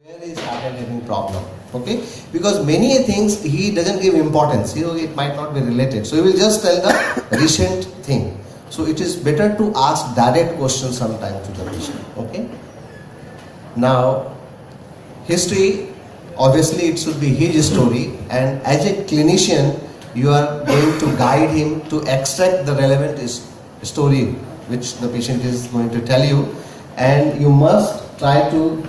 Where he started having problem, okay? Because many things he doesn't give importance. It might not be related. So he will just tell the recent thing. So it is better to ask direct questions sometimes to the patient, okay? Now, history, obviously it should be his story, and as a clinician, you are going to guide him to extract the relevant story which the patient is going to tell you, and you must try to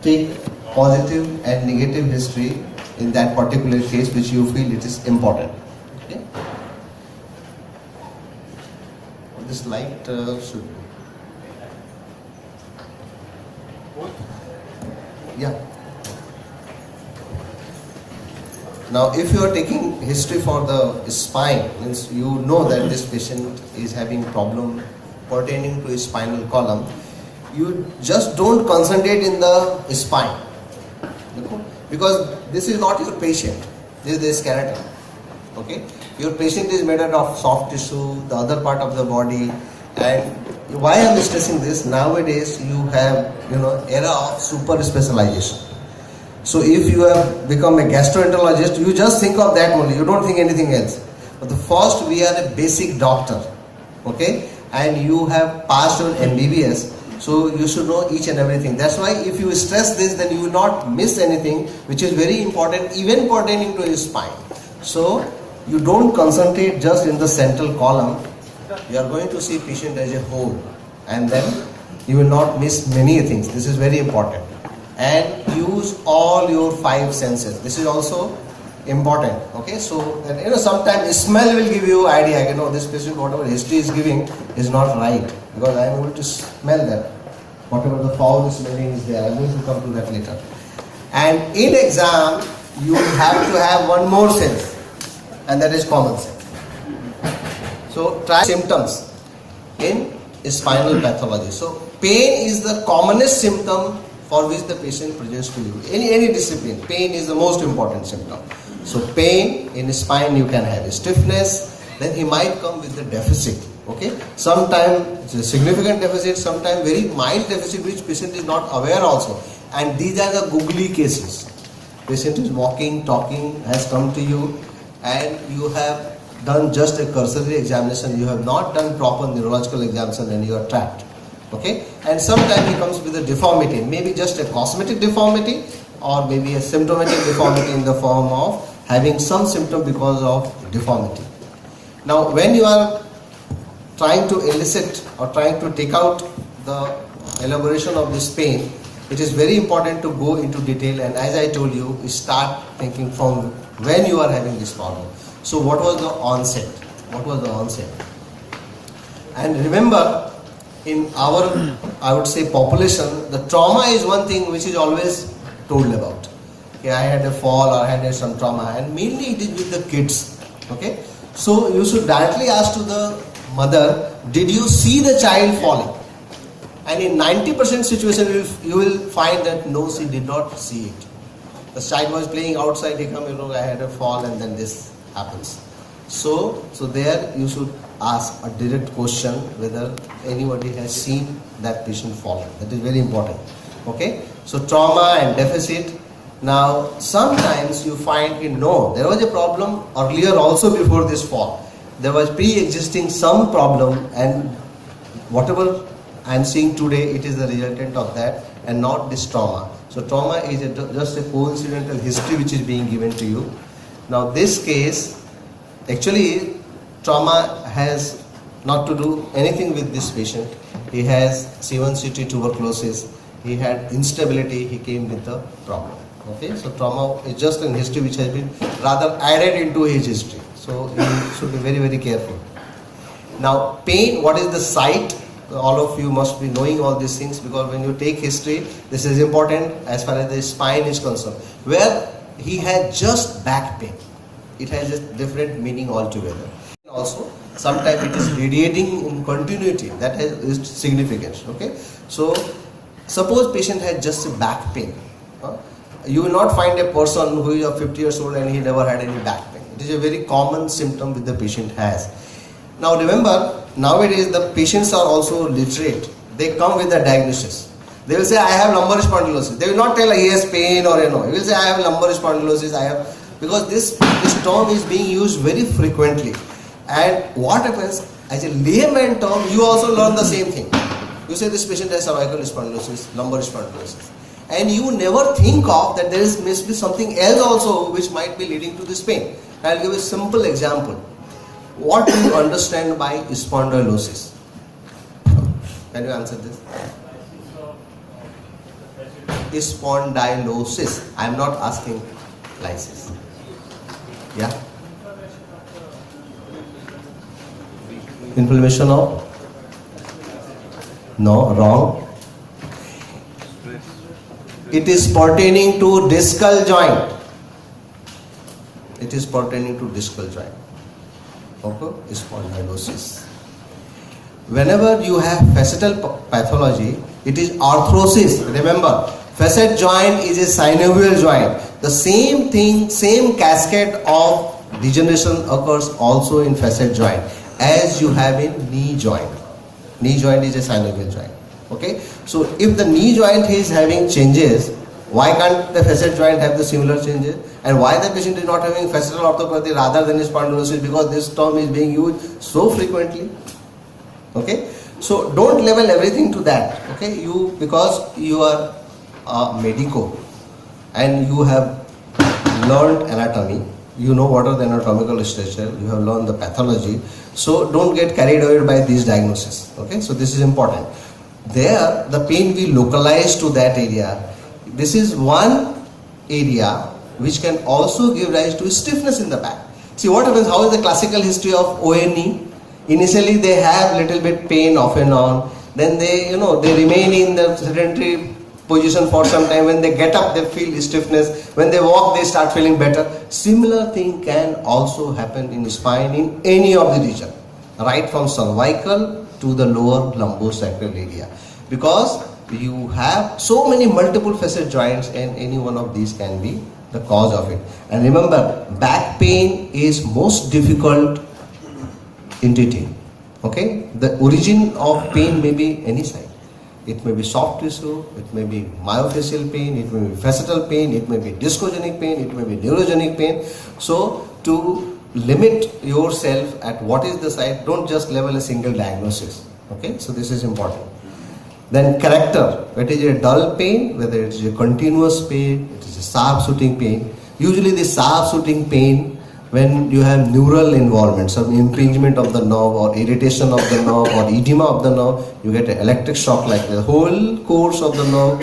take positive and negative history in that particular case which you feel it is important. Okay? This light should. Yeah. Now, if you are taking history for the spine, means you know that this patient is having problem pertaining to his spinal column, you just don't concentrate in the spine, because this is not your patient, this is the skeleton. Okay, your patient is made out of soft tissue, the other part of the body. And why I am stressing this, nowadays you have era of super specialization. So if you have become a gastroenterologist, you just think of that only, you don't think anything else. But the first, we are a basic doctor, okay, and you have passed your MBBS. So you should know each and everything. That's why if you stress this, then you will not miss anything which is very important, even pertaining to your spine. So you don't concentrate just in the central column. You are going to see patient as a whole, and then you will not miss many things. This is very important. And use all your 5 senses. This is also important. Okay, so sometimes smell will give you idea. This patient, whatever history is giving is not right, because I am able to smell that. Whatever the foul smelling is there, I am going to come to that later. And in exam, you have to have one more sense, and that is common sense. So try symptoms in spinal pathology. So pain is the commonest symptom for which the patient presents to you. Any discipline, pain is the most important symptom. So pain in spine, you can have stiffness, then he might come with the deficit. Okay, sometimes it's a significant deficit, sometimes very mild deficit which patient is not aware also. And these are the googly cases. Patient is walking, talking, has come to you, and you have done just a cursory examination, you have not done proper neurological examination, and you are trapped. Okay, and sometimes he comes with a deformity, maybe just a cosmetic deformity, or maybe a symptomatic deformity in the form of having some symptom because of deformity. Now, when you are trying to elicit or trying to take out the elaboration of this pain, it is very important to go into detail, and as I told you, start thinking from when you are having this problem. So what was the onset? What was the onset? And remember, in our, I would say, population, the trauma is one thing which is always told about. Okay, I had a fall or I had some trauma, and mainly it is with the kids. Okay, so you should directly ask to the mother, did you see the child falling? And in 90% situation, you will find that no, she did not see it. The child was playing outside, he come, I had a fall, and then this happens. So there you should ask a direct question whether anybody has seen that patient falling. That is very important. Okay, so trauma and deficit. Now sometimes you find there was a problem earlier also before this fall. There was pre-existing some problem, and whatever I am seeing today, it is the resultant of that and not this trauma. So trauma is just a coincidental history which is being given to you. Now this case, actually trauma has not to do anything with this patient. He has C1-C2 tuberculosis, he had instability, he came with the problem. Okay, so trauma is just an history which has been rather added into his history. So you should be very, very careful. Now pain, what is the site? All of you must be knowing all these things, because when you take history, this is important as far as the spine is concerned. Where he had just back pain, it has a different meaning altogether. Also, sometimes it is radiating in continuity, that is significance. Okay, so suppose patient had just a back pain. You will not find a person who is 50 years old and he never had any back pain. It is a very common symptom which the patient has. Now remember, nowadays the patients are also literate. They come with the diagnosis. They will say, I have lumbar spondylosis. They will not tell he has pain or He will say, I have lumbar spondylosis. Because this term is being used very frequently. And what happens, as a layman term, you also learn the same thing. You say this patient has cervical spondylosis, lumbar spondylosis. And you never think of that there must be something else also which might be leading to this pain. I'll give a simple example. What do you understand by spondylosis? Can you answer this? Spondylosis. I am not asking lysis. Yeah? Inflammation of? No, wrong. It is pertaining to discal joint. It is pertaining to discal joint. Okay? Spondylosis. Whenever you have facetal pathology, it is arthrosis. Remember, facet joint is a synovial joint. The same thing, same cascade of degeneration occurs also in facet joint as you have in knee joint. Knee joint is a synovial joint. Okay? So if the knee joint is having changes, why can't the facet joint have the similar changes? And why the patient is not having facetal orthopathy rather than spondylosis? Because this term is being used so frequently. Okay? So don't level everything to that. Okay? Because you are a medico and you have learned anatomy, you know what are the anatomical structure, you have learned the pathology, so don't get carried away by these diagnoses. Okay, so this is important. There the pain we localize to that area. This is one area which can also give rise to stiffness in the back. See what happens, how is the classical history of ONE? Initially they have little bit pain off and on, then they remain in the sedentary position for some time. When they get up they feel stiffness, when they walk they start feeling better. Similar thing can also happen in spine in any of the region, right from cervical to the lower lumbosacral area, because you have so many multiple facet joints and any one of these can be the cause of it. And remember, back pain is most difficult entity. Okay, the origin of pain may be any side. It may be soft tissue, it may be myofascial pain, it may be facetal pain, it may be discogenic pain, it may be neurogenic pain. So to limit yourself at what is the site, don't just level a single diagnosis. Okay, so this is important. Then character, whether it is a dull pain, whether it is a continuous pain, it is a sharp shooting pain. Usually the sharp shooting pain, when you have neural involvement, some impingement of the nerve or irritation of the nerve or edema of the nerve, you get an electric shock like the whole course of the nerve,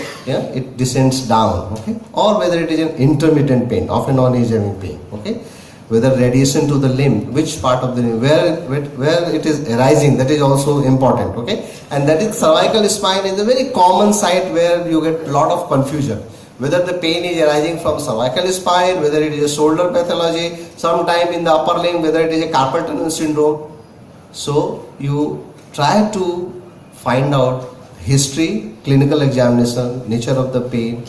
it descends down. Okay, or whether it is an intermittent pain, off and on is having pain. Okay, whether radiation to the limb, which part of the limb, where it is arising, that is also important. Okay, and that is cervical spine is a very common site where you get a lot of confusion. Whether the pain is arising from cervical spine, whether it is a shoulder pathology, sometime in the upper limb, whether it is a carpal tunnel syndrome. So you try to find out history, clinical examination, nature of the pain,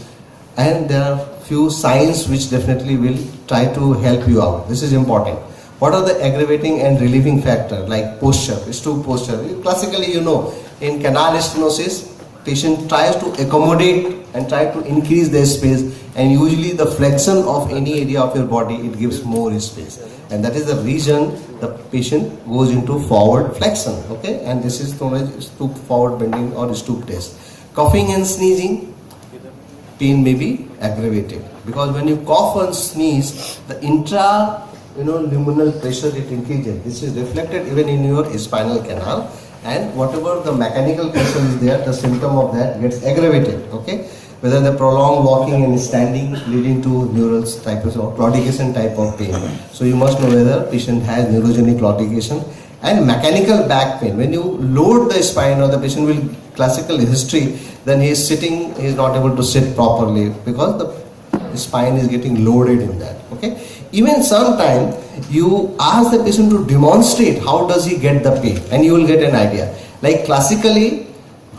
and there are few signs which definitely will try to help you out. This is important. What are the aggravating and relieving factors like posture, stoop posture? Classically, in canal stenosis, patient tries to accommodate and try to increase their space, and usually the flexion of any area of your body, it gives more space, and that is the reason the patient goes into forward flexion. Okay, and this is known as stoop forward bending or stoop test. Coughing and sneezing, pain may be aggravated because when you cough and sneeze, the luminal pressure it increases. This is reflected even in your spinal canal, and whatever the mechanical pressure is there, the symptom of that gets aggravated. Okay, whether the prolonged walking and standing leading to neural type of claudication type of pain. So you must know whether patient has neurogenic claudication. And mechanical back pain, when you load the spine or the patient will classical history, then he is sitting, he is not able to sit properly because the spine is getting loaded in that. Okay, even sometime you ask the patient to demonstrate how does he get the pain, and you will get an idea. Like classically,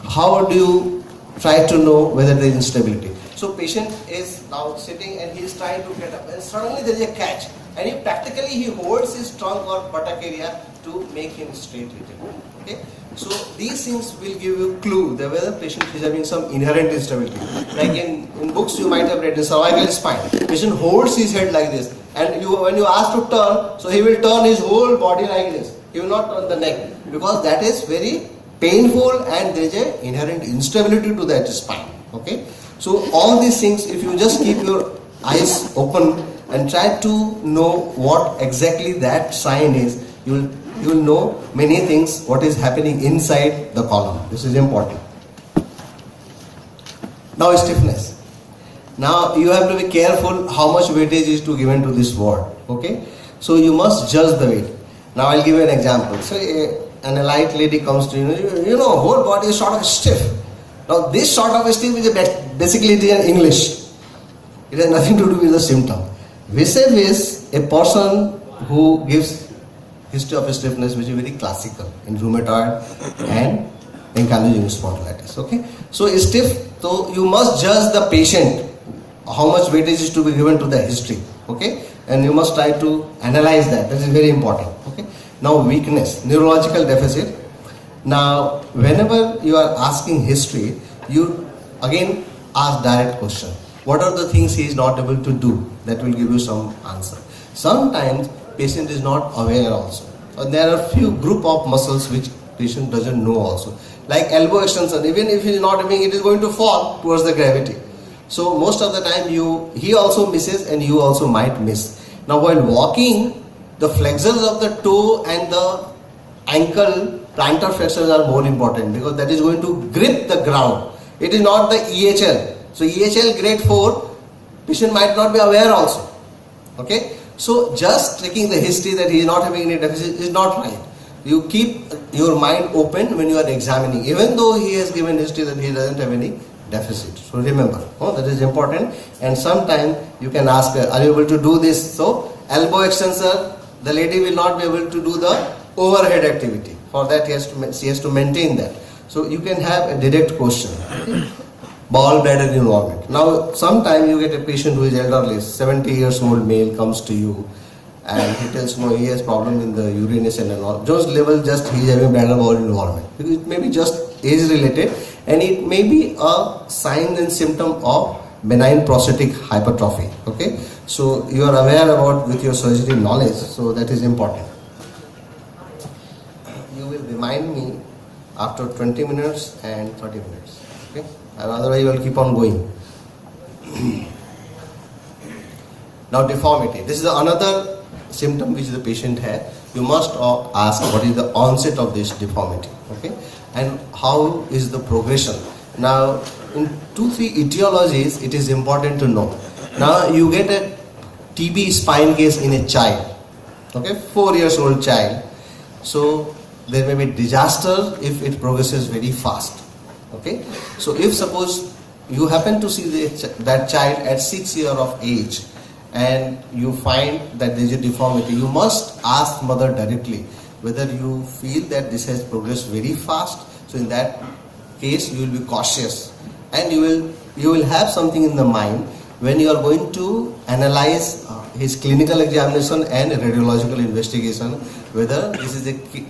how do you try to know whether there is instability? So patient is now sitting and he is trying to get up, and suddenly there is a catch. and practically he holds his trunk or buttock area to make him straight little. Okay, so these things will give you clue that whether the patient is having some inherent instability. Like in books you might have read the cervical spine. Patient holds his head like this, and when you ask to turn, so he will turn his whole body like this. He will not turn the neck because that is very painful and there is an inherent instability to that spine. Okay, so all these things, if you just keep your eyes open and try to know what exactly that sign is, you will know many things what is happening inside the column. This is important. Now stiffness. Now you have to be careful how much weightage is to given to this word. Okay, so you must judge the weight. Now I'll give you an example. So an elite lady comes to you know, whole body is sort of stiff. Now this sort of stiff is basically it is in English. It has nothing to do with the symptom. Vis-a-vis a person who gives history of stiffness, which is very classical in rheumatoid and ankylosing spondylitis. Okay, so stiff. So you must judge the patient how much weightage is to be given to the history. Okay, and you must try to analyze that. That is very important. Okay. Now weakness, neurological deficit. Now whenever you are asking history, you again ask direct question. What are the things he is not able to do? That will give you some answer. Sometimes patient is not aware also. And there are few group of muscles which patient doesn't know also. Like elbow extension, even if he is not doing it, is going to fall towards the gravity. So most of the time he also misses and you also might miss. Now while walking, the flexors of the toe and the ankle plantar flexors are more important because that is going to grip the ground. It is not the EHL. So EHL grade 4, patient might not be aware also. Okay. So just checking the history that he is not having any deficit is not right. You keep your mind open when you are examining, even though he has given history that he doesn't have any deficit. So remember, that is important. And sometimes you can ask her, are you able to do this? So elbow extensor, the lady will not be able to do the overhead activity. For that she has to maintain that. So you can have a direct question. Okay? Ball bladder involvement. Now sometimes you get a patient who is elderly, 70 years old male comes to you and he tells no, he has problem in the urination and all. Just level, just he is having bladder ball involvement. It may be just age related and it may be a sign and symptom of benign prostatic hypertrophy. Okay, so you are aware about with your surgery knowledge, so that is important. You will remind me after 20 minutes and 30 minutes. Okay, and otherwise you will keep on going. Now deformity. This is another symptom which the patient had. You must ask what is the onset of this deformity. Okay, and how is the progression. Now in 2-3 etiologies it is important to know. Now you get a TB spine case in a child. Okay, 4 years old child. So there may be disaster if it progresses very fast. Okay, so if suppose you happen to see that child at 6 years of age and you find that there is a deformity, you must ask mother directly whether you feel that this has progressed very fast. So in that case you will be cautious and you will have something in the mind when you are going to analyze his clinical examination and radiological investigation whether this is a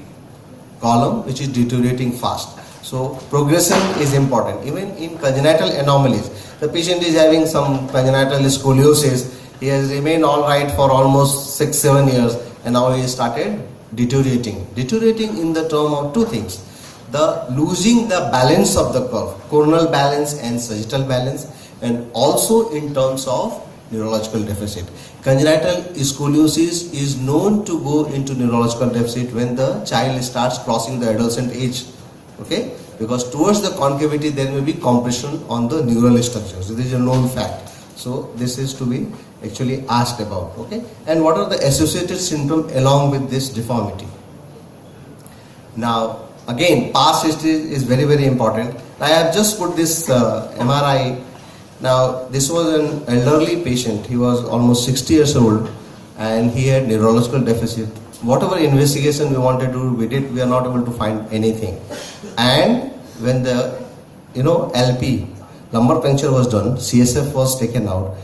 column which is deteriorating fast. So progression is important. Even in congenital anomalies, the patient is having some congenital scoliosis. He has remained all right for almost 6-7 years and now he started deteriorating. Deteriorating in the term of two things. The losing the balance of the curve, coronal balance and sagittal balance, and also in terms of neurological deficit. Congenital scoliosis is known to go into neurological deficit when the child starts crossing the adolescent age. Okay, because towards the concavity there may be compression on the neural structures. This is a known fact. So this is to be actually asked about. Okay, and what are the associated symptoms along with this deformity? Now again, past history is very, very important. I have just put this MRI. Now this was an elderly patient. He was almost 60 years old and he had neurological deficit. Whatever investigation we wanted to do, we did. We are not able to find anything. And when the LP lumbar puncture was done, CSF was taken out,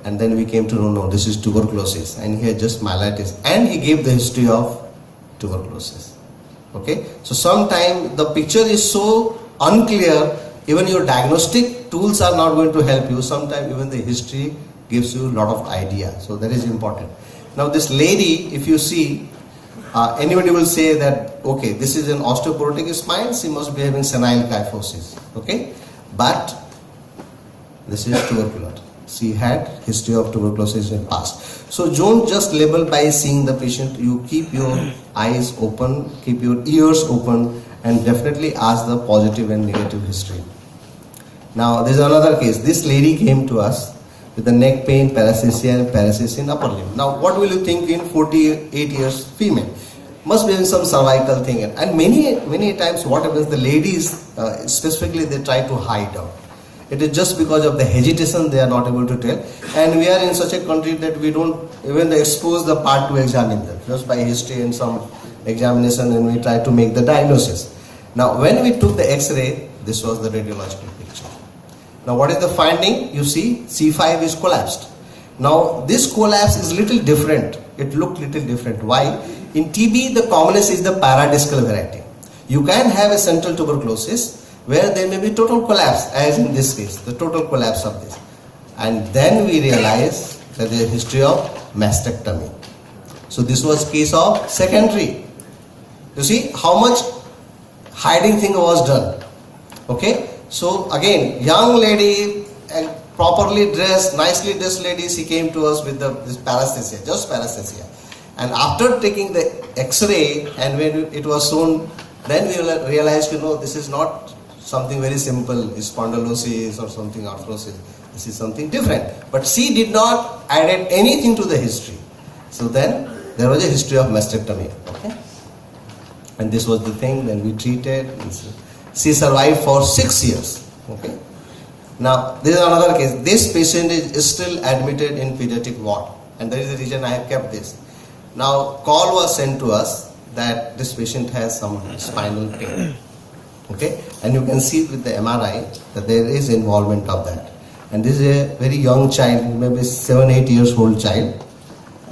And then we came to know, no, this is tuberculosis, and he had just myelitis, and he gave the history of tuberculosis. Okay, so sometimes the picture is so unclear, even your diagnostic tools are not going to help you. Sometimes even the history gives you a lot of idea. So that is important. Now this lady, if you see, anybody will say that, okay, this is an osteoporotic spine, she must be having senile kyphosis. Okay, but this is tuberculosis. She had history of tuberculosis in past. So don't just label by seeing the patient. You keep your eyes open, keep your ears open, and definitely ask the positive and negative history. Now there is another case. This lady came to us with the neck pain, paresthesia, and paresthesia in upper limb. Now what will you think in 48 years female? Must be having some cervical thing. And many times what happens, the ladies specifically, they try to hide out. It is just because of the hesitation they are not able to tell. And we are in such a country that we don't even expose the part to examine them. Just by history and some examination, and we try to make the diagnosis. Now when we took the X-ray, this was the radiological picture. Now what is the finding? You see C5 is collapsed. Now this collapse is little different. It looked little different. Why? In TB the commonest is the paradiscal variety. You can have a central tuberculosis where there may be total collapse, as in this case, the total collapse of this. And then we realize that there is a history of mastectomy. So this was case of secondary. You see how much hiding thing was done. Okay, so again, young lady, properly dressed, nicely dressed lady, she came to us with this paresthesia, just paresthesia. And after taking the X-ray, and when it was shown, then we realized, this is not something very simple, spondylosis or something, arthrosis. This is something different. But she did not add anything to the history. So then there was a history of mastectomy. Okay, and this was the thing. Then we treated. She survived for 6 years. Okay. Now there is another case. This patient is still admitted in pediatric ward, and that is the reason I have kept this. Now call was sent to us that this patient has some spinal pain. Okay, and you can see with the MRI that there is involvement of that. And this is a very young child, maybe 7-8 years old child.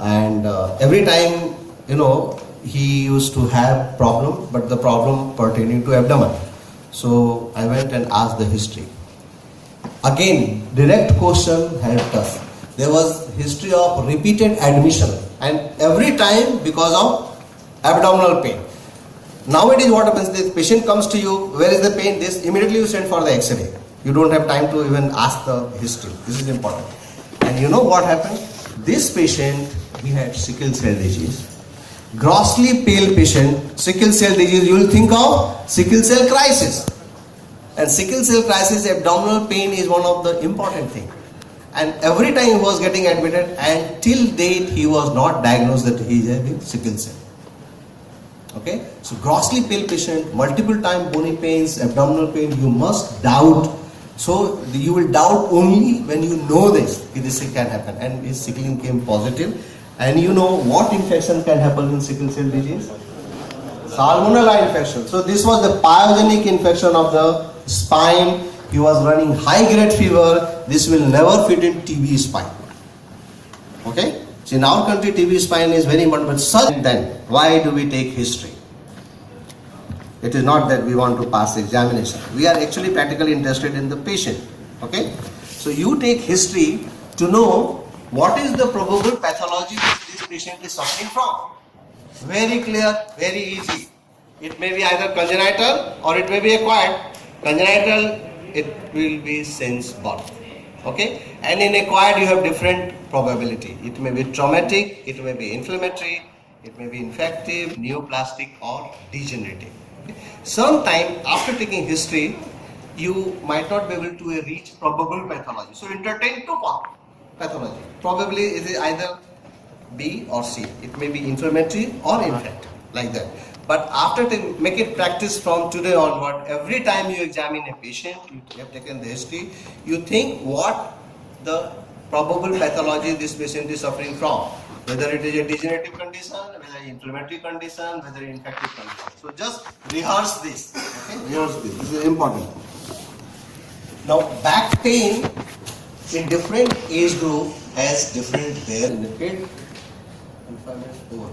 And every time, he used to have problem, but the problem pertaining to abdomen. So I went and asked the history. Again, direct question helped us. There was history of repeated admission, and every time because of abdominal pain. Nowadays what happens, the patient comes to you, where is the pain? This immediately you send for the X-ray. You don't have time to even ask the history. This is important. And you know what happened? This patient, he had sickle cell disease. Grossly pale patient, sickle cell disease, you will think of sickle cell crisis. And sickle cell crisis, abdominal pain is one of the important things. And every time he was getting admitted, and till date he was not diagnosed that he is having sickle cell. Okay, so grossly pale patient, multiple time bony pains, abdominal pain, you must doubt. So you will doubt only when you know this can happen. And his sickling came positive. And you know what infection can happen in sickle cell disease? Salmonella infection. So this was the pyogenic infection of the spine. He was running high grade fever. This will never fit in TB spine. Okay. So in our country, TB spine is very important, but such then, why do we take history? It is not that we want to pass examination. We are actually practically interested in the patient. Okay? So you take history to know what is the probable pathology that this patient is suffering from. Very clear, very easy. It may be either congenital or it may be acquired. Congenital, it will be since birth. Okay, and in acquired you have different probability. It may be traumatic, it may be inflammatory, it may be infective, neoplastic or degenerative. Okay. Sometime after taking history, you might not be able to reach probable pathology. So entertain two pathology. Probably it is either B or C. It may be inflammatory or infective, like that. But after make it practice from today onward, every time you examine a patient, you have taken the history, you think what the probable pathology this patient is suffering from. Whether it is a degenerative condition, whether an inflammatory condition, whether an infective condition. So just rehearse this. Okay? Rehearse this. This is important. Now back pain in different age group has different hair in the kid. And 5 minutes over.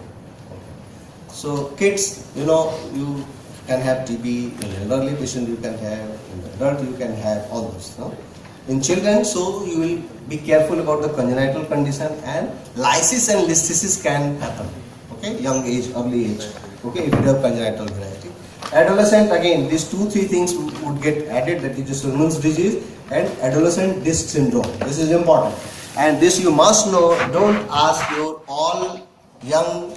So kids, you can have TB. In elderly patient, you can have. In the adult, you can have all those. No? In children, so you will be careful about the congenital condition, and lysis and listhesis can happen. Okay, young age, early age. Okay, if you have congenital variety. Adolescent, again, these 2-3 things would get added, that is Sherman's disease and adolescent disc syndrome. This is important. And this you must know, don't ask your all young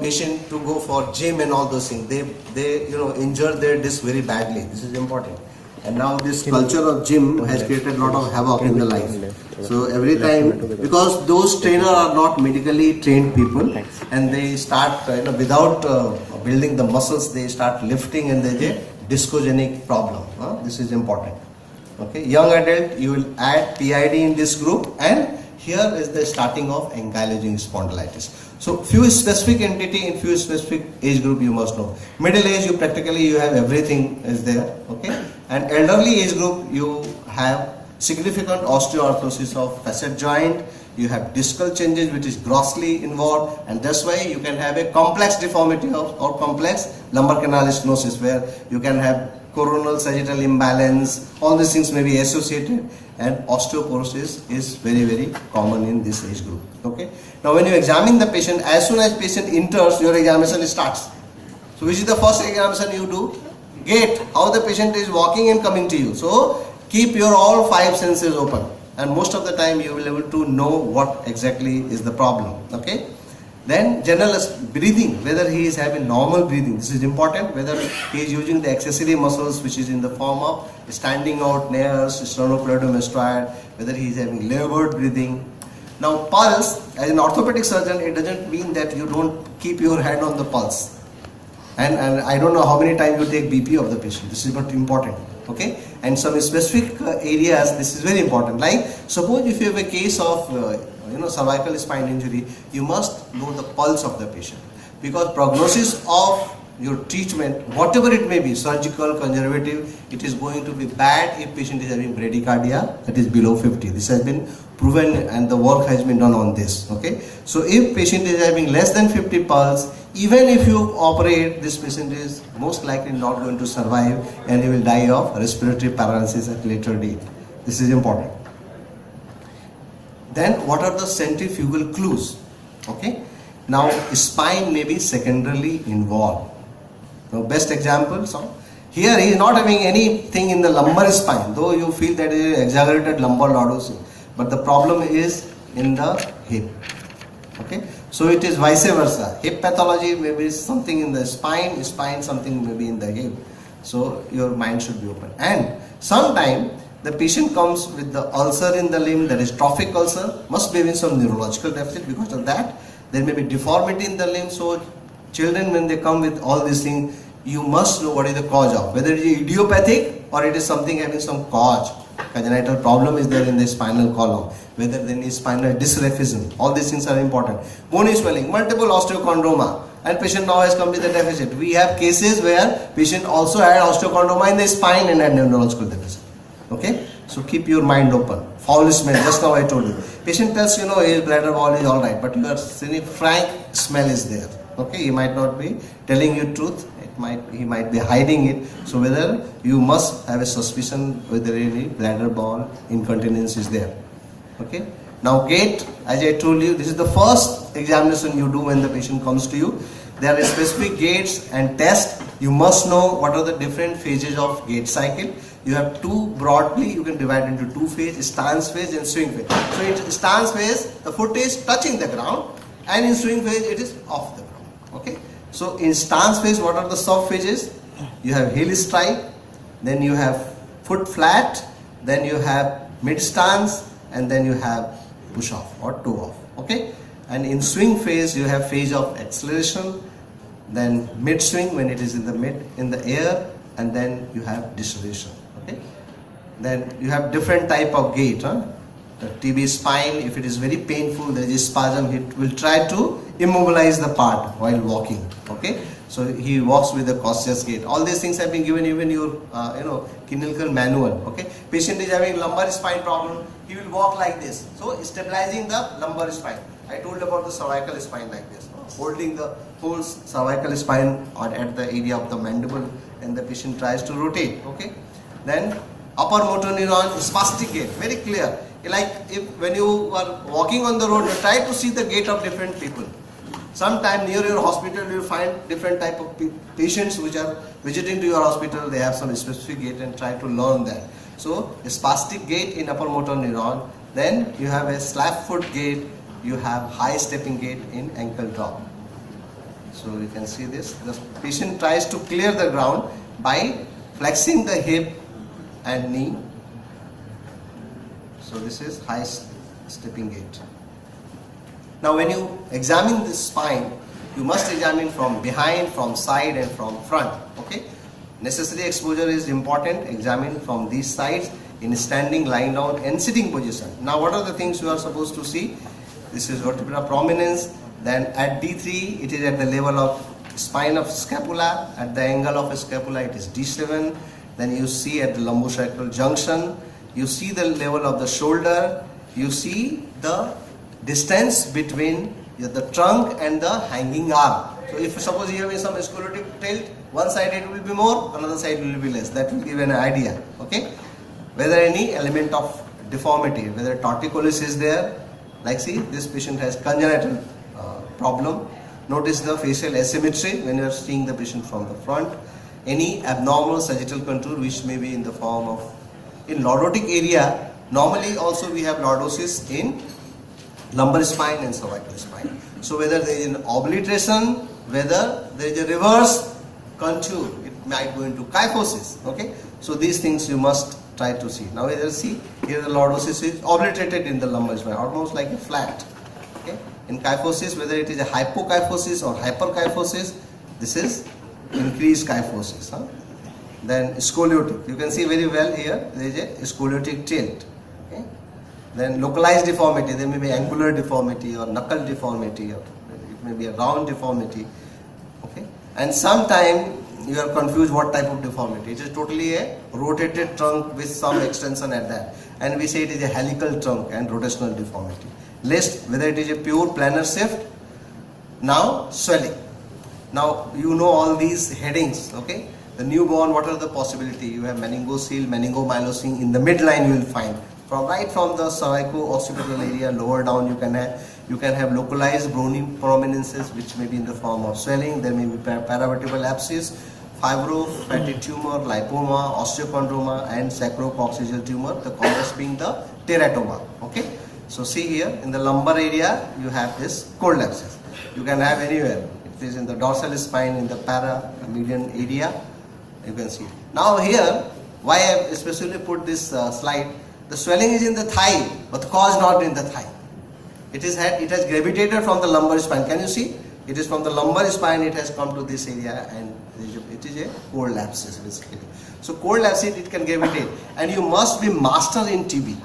patient to go for gym and all those things. They injure their disc very badly. This is important. And now this culture of gym has created a lot of havoc in the life. So every time, because those trainers are not medically trained people, and they start without building the muscles, they start lifting and there's a discogenic problem. This is important. Okay, young adult, you will add PID in this group, and here is the starting of ankylosing spondylitis. So few specific entity in few specific age group you must know. Middle age, you practically have everything is there. Okay, and elderly age group, you have significant osteoarthrosis of facet joint. You have discal changes which is grossly involved, and that's why you can have a complex deformity or complex lumbar canal stenosis, where you can have coronal sagittal imbalance. All these things may be associated, and osteoporosis is very, very common in this age group. Okay. Now when you examine the patient, as soon as patient enters, your examination starts. So which is the first examination you do? Gait, how the patient is walking and coming to you. So keep your all 5 senses open, and most of the time you will be able to know what exactly is the problem. Okay. Then general breathing, whether he is having normal breathing, this is important, whether he is using the accessory muscles which is in the form of standing out nares, sternocleidomastoid, whether he is having labored breathing. Now pulse, as an orthopedic surgeon, it doesn't mean that you don't keep your hand on the pulse. And I don't know how many times you take BP of the patient, this is not important. Okay, and some specific areas, this is very important. Like suppose if you have a case of cervical spine injury, you must know the pulse of the patient, because prognosis of your treatment, whatever it may be, surgical, conservative, it is going to be bad if patient is having bradycardia that is below 50. This has been proven and the work has been done on this. Okay, so if patient is having less than 50 pulse, even if you operate, this patient is most likely not going to survive, and he will die of respiratory paralysis at later date. This is important. Then what are the centrifugal clues? Okay, now spine may be secondarily involved. Now best example, so here he is not having anything in the lumbar spine, though you feel that it is exaggerated lumbar lordosis, but the problem is in the hip. Okay, so it is vice versa. Hip pathology may be something in the spine, spine something may be in the hip. So your mind should be open. And sometime the patient comes with the ulcer in the limb, that is trophic ulcer, must be having some neurological deficit. Because of that, there may be deformity in the limb. So children, when they come with all these things, you must know what is the cause of, whether it is idiopathic or it is something having some cause. Congenital problem is there in the spinal column, whether there is spinal dysraphism. All these things are important. Bony swelling, multiple osteochondroma, and patient now has come with a deficit. We have cases where patient also had osteochondroma in the spine and had neurological deficit. Okay, so keep your mind open. Foul smell, just now I told you. Patient tells his bladder wall is alright, but your frank smell is there. Okay, he might not be telling you truth. He might be hiding it. So whether you must have a suspicion whether any bladder wall incontinence is there. Okay. Now gait, as I told you, this is the first examination you do when the patient comes to you. There are specific gaits and tests. You must know what are the different phases of gait cycle. You have two broadly, you can divide into 2 phases, stance phase and swing phase. So in stance phase, the foot is touching the ground, and in swing phase, it is off the ground. Okay. So in stance phase, what are the sub phases? You have heel strike, then you have foot flat, then you have mid stance, and then you have push off or toe off. Okay. And in swing phase, you have phase of acceleration, then mid swing when it is in the air, and then you have deceleration. Okay. Then you have different type of gait. the TB spine, if it is very painful, there is a spasm, it will try to immobilize the part while walking. Okay, so he walks with a cautious gait. All these things have been given even your clinical manual. Okay, patient is having lumbar spine problem, he will walk like this. So stabilizing the lumbar spine. I told about the cervical spine like this, holding the whole cervical spine at the area of the mandible, and the patient tries to rotate. Okay, then upper motor neuron spastic gait, very clear. Like if when you are walking on the road, you try to see the gait of different people. Sometime near your hospital you will find different type of patients which are visiting to your hospital. They have some specific gait and try to learn that. So spastic gait in upper motor neuron. Then you have a slap foot gait. You have high stepping gait in ankle drop. So you can see this. The patient tries to clear the ground by flexing the hip and knee. So this is high stepping gait. Now when you examine the spine, you must examine from behind, from side and from front. Okay. Necessary exposure is important. Examine from these sides in standing, lying down and sitting position. Now what are the things you are supposed to see? This is vertebra prominence. Then at D3 it is at the level of spine of scapula. At the angle of scapula it is D7. Then you see at the lumbosacral junction. You see the level of the shoulder. You see the distance between the trunk and the hanging arm. So if suppose you have some scoliotic tilt, one side it will be more, another side will be less. That will give an idea. Okay. Whether any element of deformity, whether torticollis is there. Like see, this patient has congenital problem. Notice the facial asymmetry when you are seeing the patient from the front. Any abnormal sagittal contour which may be in the form of, in lordotic area, normally also we have lordosis in lumbar spine and cervical spine. So whether there is an obliteration, whether there is a reverse contour, it might go into kyphosis. Okay, so these things you must try to see. Now here see, here the lordosis is obliterated in the lumbar spine, almost like a flat. Okay, in kyphosis, whether it is a hypokyphosis or hyperkyphosis, this is increased kyphosis. Then scoliotic, you can see very well here, there is a scoliotic tilt. Okay. Then localized deformity, there may be angular deformity or knuckle deformity, or it may be a round deformity. Okay, and sometime you are confused what type of deformity. It is totally a rotated trunk with some extension at that, and we say it is a helical trunk and rotational deformity. List whether it is a pure planar shift. Now swelling. Now you know all these headings. Okay, the newborn, what are the possibility? You have meningocele, meningomyelocele. In the midline you will find from right from the cervico-occipital area lower down you can have localized bony prominences which may be in the form of swelling. There may be paravertebral abscess, fibrofatty tumor, lipoma, osteochondroma and sacrococcygeal tumor, the commonest being the teratoma. Okay, so see here in the lumbar area you have this cold abscess. You can have anywhere. It is in the dorsal spine, in the para-median area, you can see. Now here, why I have especially put this slide, the swelling is in the thigh, but the cause not in the thigh. It has gravitated from the lumbar spine. Can you see? It is from the lumbar spine, it has come to this area, and it is a cold abscess basically. So cold abscess, it can gravitate, and you must be master in TB.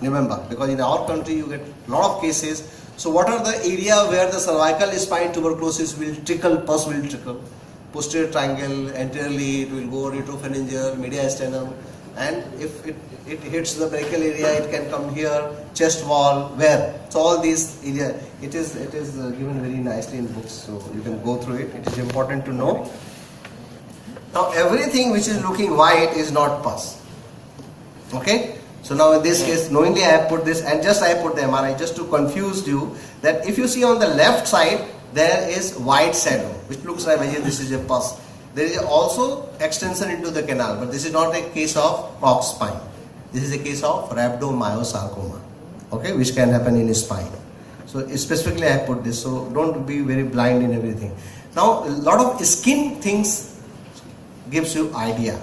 Remember, because in our country you get a lot of cases. So what are the area where the cervical spine tuberculosis will trickle, pus will trickle? Posterior triangle, anteriorly it will go retropharyngeal, mediastinum, and if it hits the brachial area, it can come here, chest wall, where? So all these area, it is given very nicely in books, so you can go through it. It is important to know. Now everything which is looking white is not pus. Okay? So now in this case, knowingly I have put this, and just I have put the MRI just to confuse you that if you see on the left side, there is white shadow, which looks like this is a pus. There is also extension into the canal, but this is not a case of Koch spine. This is a case of rhabdomyosarcoma, okay, which can happen in spine. So specifically I have put this, so don't be very blind in everything. Now a lot of skin things gives you idea.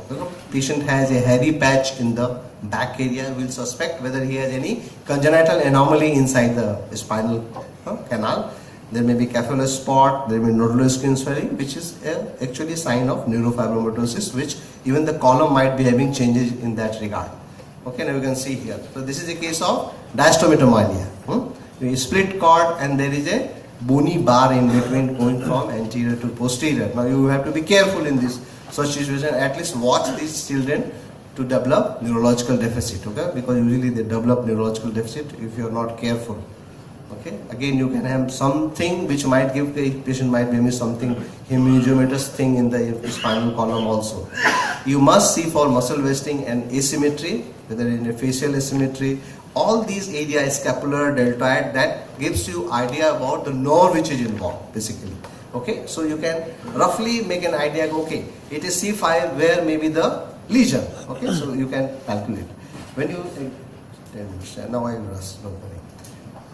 Patient has a hairy patch in the back area, will suspect whether he has any congenital anomaly inside the spinal canal. There may be capsular spot, there may be nodular skin swelling, which is actually a sign of neurofibromatosis, which even the column might be having changes in that regard. Okay, now you can see here. So this is a case of diastematomylia. You split cord and there is a bony bar in between going from anterior to posterior. Now you have to be careful in this such situation. At least watch these children to develop neurological deficit, okay? Because usually they develop neurological deficit if you are not careful. Okay. Again, you can have something which might give the patient might be something hemangiomatous thing in the spinal column also. You must see for muscle wasting and asymmetry, whether in a facial asymmetry. All these areas, scapular, deltoid, that gives you idea about the nerve which is involved basically. Okay, so you can roughly make an idea. Okay, it is C5 where maybe the lesion. Okay, so you can calculate. When you now I will rush. Don't worry.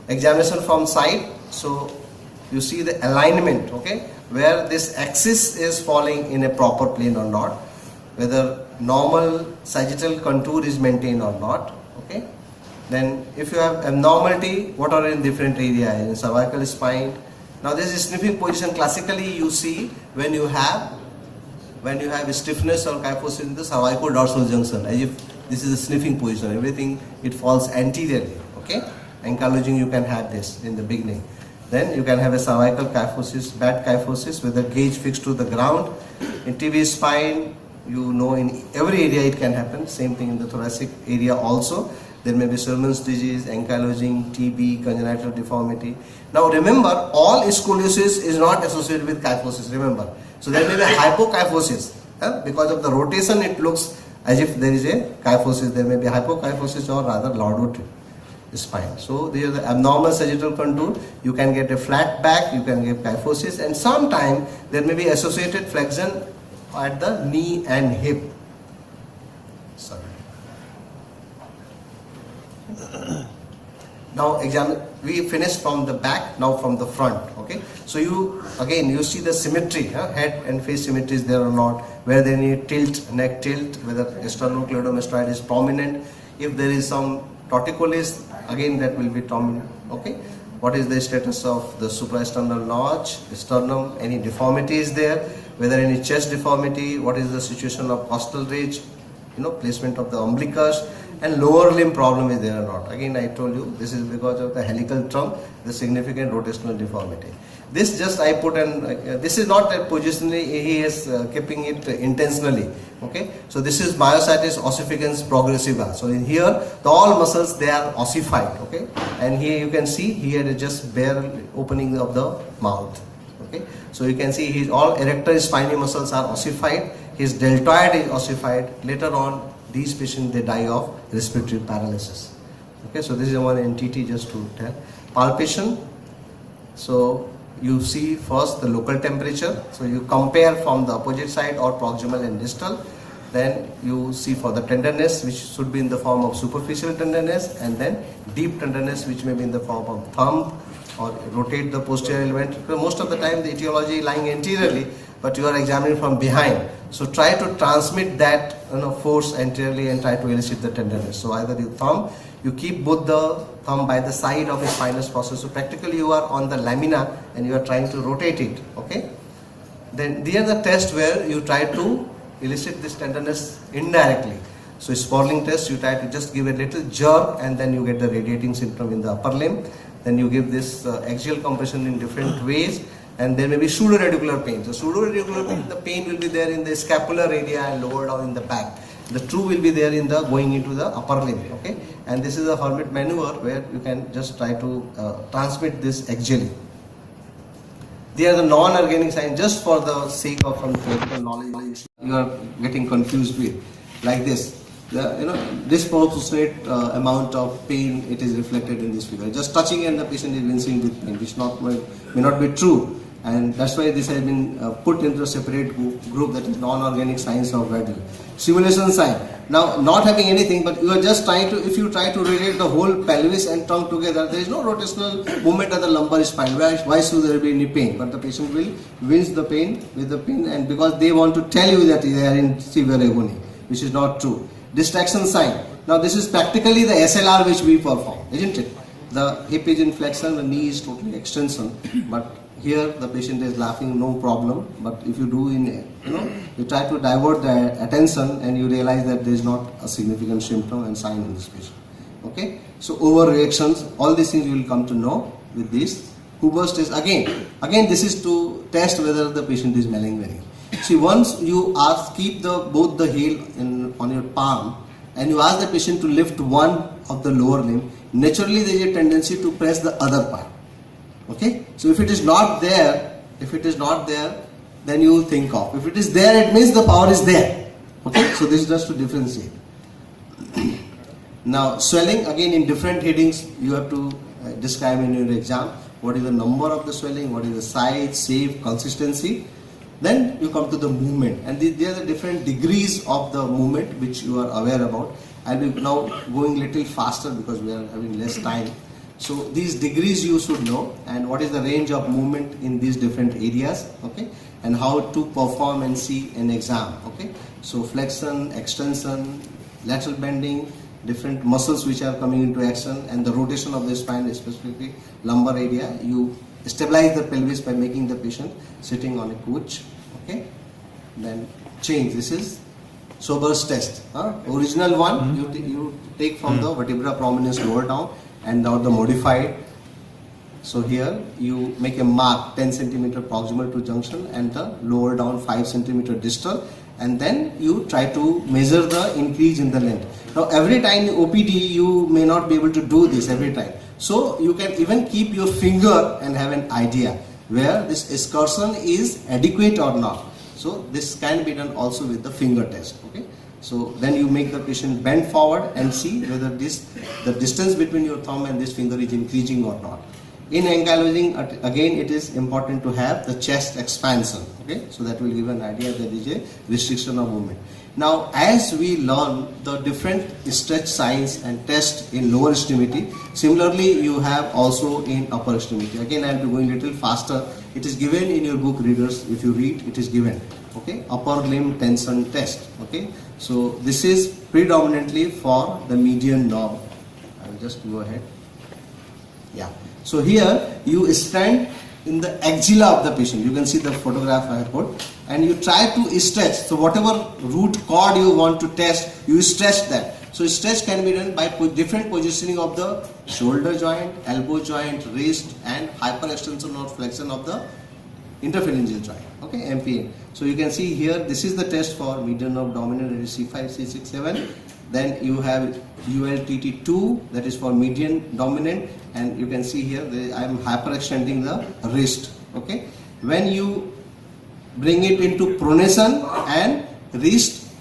Examination from side. So you see the alignment. Okay, where this axis is falling in a proper plane or not, whether normal sagittal contour is maintained or not. Okay. Then if you have abnormality, what are in different areas? In cervical spine. Now this is sniffing position. Classically you see when you have stiffness or kyphosis in the cervicodorsal junction, as if this is a sniffing position. Everything it falls anteriorly. Okay. Ankylosing you can have this in the beginning. Then you can have a cervical kyphosis, bad kyphosis with the gauge fixed to the ground. In TV spine, you know in every area it can happen. Same thing in the thoracic area also. There may be Sermon's disease, ankylosing, TB, congenital deformity. Now remember, all scoliosis is not associated with kyphosis, remember. So there may be hypokyphosis. Because of the rotation it looks as if there is a kyphosis. There may be hypokyphosis or rather lordotry spine. So there is the abnormal sagittal contour. You can get a flat back, you can get kyphosis, and sometimes there may be associated flexion at the knee and hip. Sorry. Now we finished from the back, now from the front. Okay, so you see the symmetry, head and face symmetry is there or not, where there any tilt, neck tilt, whether sternocleidomastoid is prominent. If there is some torticollis, again that will be prominent. Okay, what is the status of the suprasternal notch, sternum, any deformity is there, whether any chest deformity, what is the situation of costal ridge, placement of the umbilicus, and lower limb problem is there or not. Again I told you this is because of the helical trunk, the significant rotational deformity. This just I put this is not a positionally, he is keeping it intentionally. Okay, so this is myositis ossificans progressiva. So in here all muscles they are ossified. Okay, and here you can see here just bare opening of the mouth. Okay, so you can see his all erector spiny muscles are ossified, his deltoid is ossified. Later on these patients they die of respiratory paralysis. Okay, so this is one entity just to tell. Palpation. So you see first the local temperature. So you compare from the opposite side or proximal and distal. Then you see for the tenderness, which should be in the form of superficial tenderness, and then deep tenderness, which may be in the form of thumb or rotate the posterior element. Most of the time the etiology lying anteriorly, but you are examining from behind. So try to transmit that force anteriorly and try to elicit the tenderness. So either you keep both the thumb by the side of a spinous process. So practically you are on the lamina and you are trying to rotate it. Okay. Then there are the test where you try to elicit this tenderness indirectly. So Sperling test, you try to just give a little jerk and then you get the radiating symptom in the upper limb. Then you give this axial compression in different ways. And there may be pseudoradicular pain. So pseudoradicular pain, the pain will be there in the scapular area and lower down in the back. The true will be there in the going into the upper limb. Okay, and this is a Hermit maneuver where you can just try to transmit this axially. They are the non-organic signs, just for the sake of some theoretical knowledge. You are getting confused with like this. Disproportionate amount of pain it is reflected in this figure. Just touching and the patient is wincing with pain, which may not be true. And that's why this has been put into a separate group, that is non-organic signs of Weddell. Simulation sign. Now, not having anything, but you are just trying to, if you try to relate the whole pelvis and trunk together, there is no rotational movement of the lumbar spine. Why should there be any pain? But the patient will wince the pain with the pain, and because they want to tell you that they are in severe agony, which is not true. Distraction sign. Now, this is practically the SLR which we perform, isn't it? The hip is in flexion, the knee is totally extension, but here the patient is laughing, no problem. But if you do you try to divert the attention and you realize that there is not a significant symptom and sign in this patient. Okay, so overreactions, all these things you will come to know with this. Huber's test, again this is to test whether the patient is malingering. See, once you keep both the heel on your palm and you ask the patient to lift one of the lower limb, naturally there is a tendency to press the other part. Okay, so if it is not there, then you think of. If it is there, it means the power is there. Okay, so this is just to differentiate. Now, swelling, again in different headings, you have to describe in your exam what is the number of the swelling, what is the size, shape, consistency. Then you come to the movement, and there are the different degrees of the movement which you are aware about. I will be now going little faster because we are having less time. So these degrees you should know, and what is the range of movement in these different areas, okay, and how to perform and see an exam, okay. So flexion, extension, lateral bending, different muscles which are coming into action, and the rotation of the spine, specifically lumbar area. You stabilize the pelvis by making the patient sitting on a couch, okay. Then change. This is Sober's test. Original one you take from the vertebra prominence lower down, and now the modified. So here you make a mark 10 centimeter proximal to junction and the lower down 5 centimeter distal, and then you try to measure the increase in the length. Now every time in OPD you may not be able to do this every time. So you can even keep your finger and have an idea where this excursion is adequate or not. So this can be done also with the finger test. Okay. So then you make the patient bend forward and see whether the distance between your thumb and this finger is increasing or not. In ankylosing, again it is important to have the chest expansion. Okay, so that will give an idea that there is a restriction of movement. Now, as we learn the different stretch signs and tests in lower extremity, similarly you have also in upper extremity. Again, I will be going a little faster. It is given in your book, readers. If you read, it is given. Okay, upper limb tension test. Okay, so this is predominantly for the median knob. I will just go ahead. Yeah. So here you stand in the axilla of the patient. You can see the photograph I have put, and you try to stretch. So whatever root cord you want to test, you stretch that. So stretch can be done by different positioning of the shoulder joint, elbow joint, wrist, and hyperextension or flexion of the interphalangeal joint. Okay, MPN. So you can see here, this is the test for median nerve dominant, that is C5, C6, 7. Then you have ULTT2, that is for median dominant, and you can see here I am hyperextending the wrist. Okay, when you bring it into pronation and wrist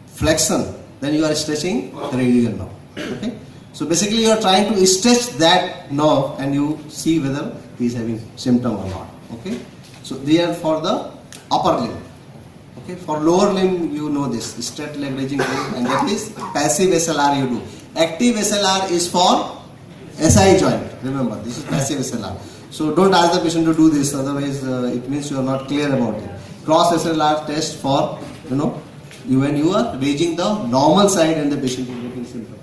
flexion, then you are stretching the radial nerve. Okay, so basically you are trying to stretch that nerve and you see whether he is having symptom or not. Okay, so they are for the upper limb. Okay, for lower limb you know this straight leg raising, and that is passive SLR you do. Active SLR is for SI joint. Remember, this is passive SLR. So don't ask the patient to do this, otherwise it means you are not clear about it. Cross SLR test for when you are raising the normal side and the patient is getting symptom.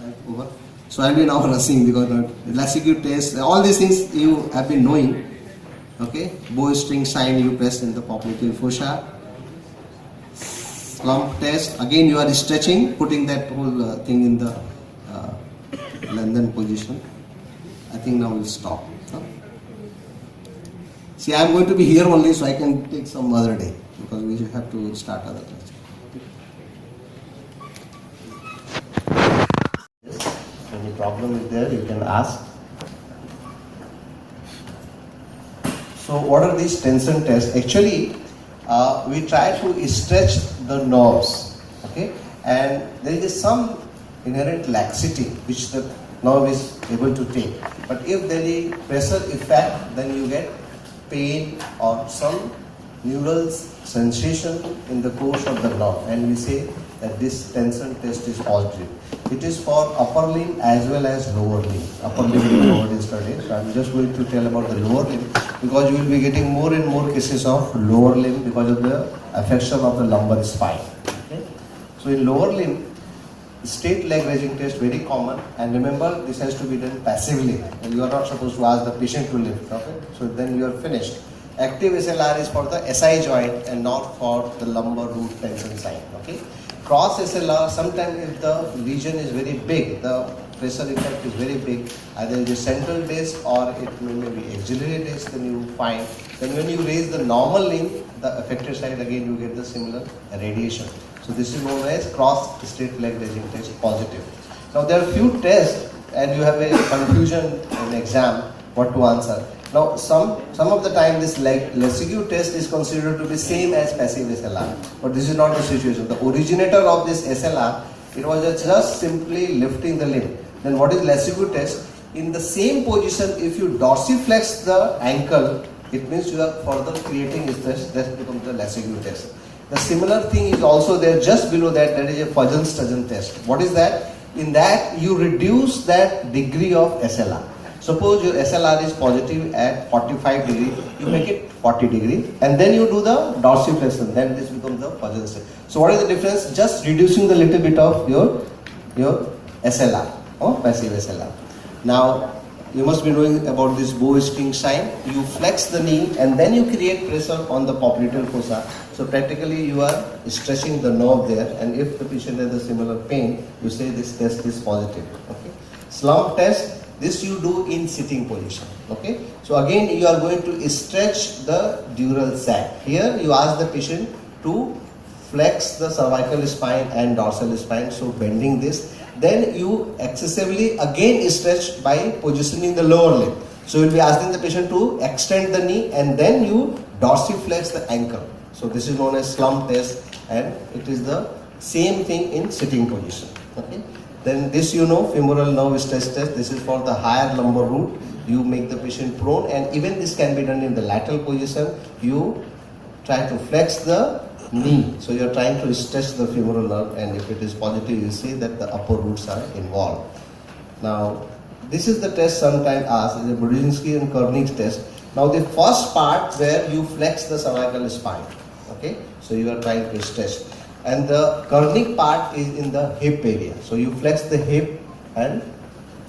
Right, over. So I will be now rushing because lassitude test, all these things you have been knowing. Okay, bowstring sign you press in the popliteal fossa. Slump test, again you are stretching, putting that whole thing in the London position. I think now we'll stop. See, I am going to be here only, so I can take some other day because we have to start other class. Any problem is there, you can ask. So what are these tension tests? Actually, we try to stretch the nerves, okay, and there is some inherent laxity which the nerve is able to take. But if there is pressure effect, then you get pain or some neural sensation in the course of the nerve, and we say that this tension test is positive. It is for upper limb as well as lower limb. Upper limb we already studied, so I am just going to tell about the lower limb because you will be getting more and more cases of lower limb because of the affection of the lumbar spine. Okay? So in lower limb, straight leg raising test very common, and remember this has to be done passively, and you are not supposed to ask the patient to lift. Okay? So then you are finished. Active SLR is for the SI joint and not for the lumbar root tension sign. Okay? Cross SLR, sometimes if the lesion is very big, the pressure effect is very big, either it is central disc or it may be axillary disc, then you find, then when you raise the normal limb, the affected side again you get the similar radiation. So this is known as cross straight leg raising test positive. Now there are few tests and you have a confusion in exam what to answer. Now some of the time this Lessig test is considered to be same as passive SLR, but this is not the situation. The originator of this SLR, it was just simply lifting the limb. Then what is Lessig test? In the same position, if you dorsiflex the ankle, it means you are further creating stress. That becomes the Lessig test. The similar thing is also there just below that. That is a Fuzzen-Stuzzen test. What is that? In that you reduce that degree of SLR. Suppose your SLR is positive at 45 degree, you make it 40 degree, and then you do the dorsiflexion. Then this becomes the Fuzzen-Stuzzen. So what is the difference? Just reducing the little bit of your SLR or passive SLR. Now you must be knowing about this Bowes-King sign. You flex the knee and then you create pressure on the popliteal fossa. So practically you are stretching the nerve there, and if the patient has a similar pain, you say this test is positive. Okay. Slump test, this you do in sitting position. Okay. So again you are going to stretch the dural sac. Here you ask the patient to flex the cervical spine and dorsal spine, so bending this. Then you excessively again stretch by positioning the lower limb. So you will be asking the patient to extend the knee and then you dorsiflex the ankle. So this is known as slump test, and it is the same thing in sitting position. Okay. Then this femoral nerve stress test. This is for the higher lumbar root. You make the patient prone, and even this can be done in the lateral position. You try to flex the knee. So you are trying to stretch the femoral nerve, and if it is positive, you see that the upper roots are involved. Now, this is the test sometimes asked, is the Brudzinski and Kernig test. Now, the first part where you flex the cervical spine. Okay, so you are trying to stretch, and the Kernig part is in the hip area. So you flex the hip and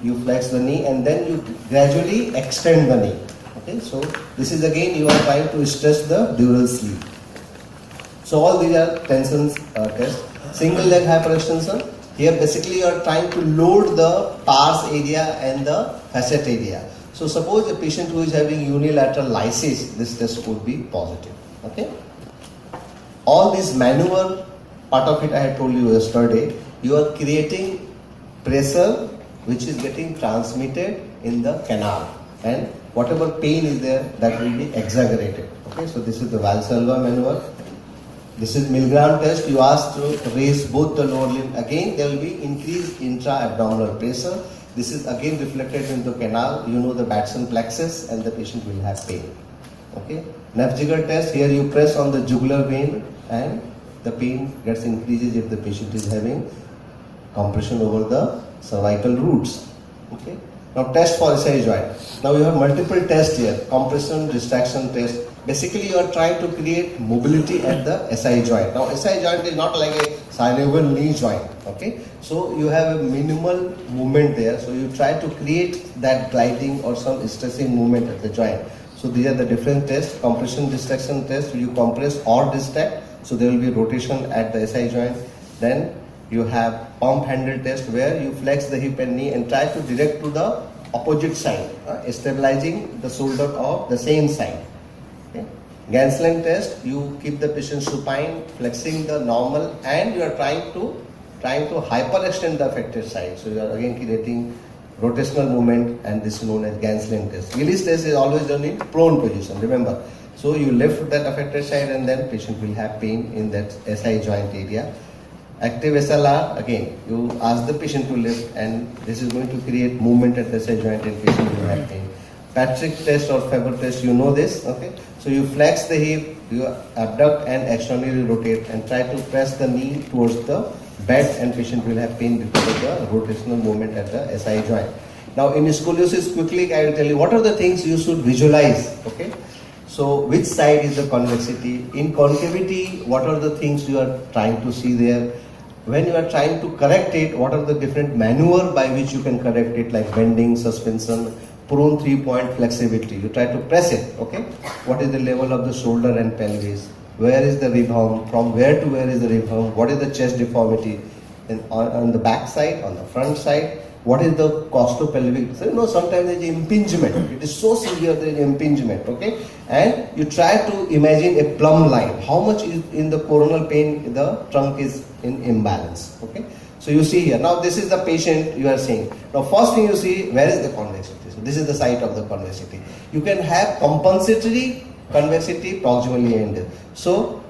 you flex the knee, and then you gradually extend the knee. Okay, so this is again you are trying to stretch the dural sleeve. So all these are tensions tests. Single leg hyperextension. Here basically you are trying to load the pars area and the facet area. So suppose a patient who is having unilateral lysis, this test would be positive. Okay. All this maneuver, part of it I had told you yesterday, you are creating pressure which is getting transmitted in the canal, and whatever pain is there, that will be exaggerated. Okay, so this is the Valsalva maneuver. This is Milgram test. You ask to raise both the lower limb. Again, there will be increased intra-abdominal pressure. This is again reflected in the canal. You know the Batson plexus, and the patient will have pain. Okay. Neff-Zigger test. Here you press on the jugular vein, and the pain gets increases if the patient is having compression over the cervical roots. Okay. Now test for SI joint. Now you have multiple tests here. Compression, distraction test. Basically you are trying to create mobility at the SI joint. Now SI joint is not like a synovial knee joint. Okay. So you have a minimal movement there. So you try to create that gliding or some stressing movement at the joint. So these are the different tests. Compression, distraction test. You compress or distract. So there will be rotation at the SI joint. Then you have pump handle test where you flex the hip and knee and try to direct to the opposite side, stabilizing the shoulder of the same side. Okay. Gansland test, you keep the patient supine, flexing the normal, and you are trying to hyperextend the affected side. So you are again creating rotational movement, and this is known as Gansland test. Gillis test is always done in prone position, remember. So you lift that affected side and then patient will have pain in that SI joint area. Active SLR, again, you ask the patient to lift, and this is going to create movement at the SI joint and patient will have pain. Patrick test or Faber test, you know this, okay? So you flex the hip, you abduct and externally rotate and try to press the knee towards the bed, and patient will have pain because of the rotational movement at the SI joint. Now in scoliosis, quickly I will tell you what are the things you should visualize, okay? So which side is the convexity? In concavity, what are the things you are trying to see there? When you are trying to correct it, what are the different maneuver by which you can correct it, like bending, suspension, prone 3-point flexibility. You try to press it, okay? What is the level of the shoulder and pelvis? Where is the rebound? From where to where is the rebound? What is the chest deformity? And on the back side, on the front side, What is the costopelvic? So, sometimes there is impingement. It is so severe, there is impingement, okay? And you try to imagine a plumb line. How much is in the coronal plane, the trunk is in imbalance, okay? So you see here, now this is the patient you are seeing. Now first thing you see, where is the convexity? So this is the site of the convexity. You can have compensatory convexity proximally ended. So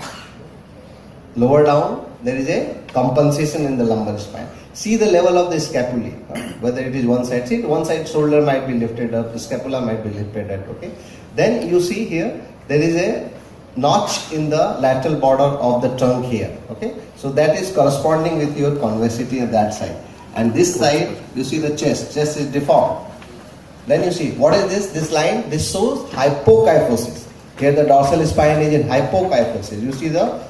lower down, there is a compensation in the lumbar spine. See the level of the scapulae, whether it is one side. See, one side shoulder might be lifted up, the scapula might be lifted up, okay. Then you see here, there is a notch in the lateral border of the trunk here, okay. So that is corresponding with your convexity of that side. And this side, you see the chest is deformed. Then you see, what is this? This line, this shows hypokyphosis. Here the dorsal spine is in hypokyphosis. You see the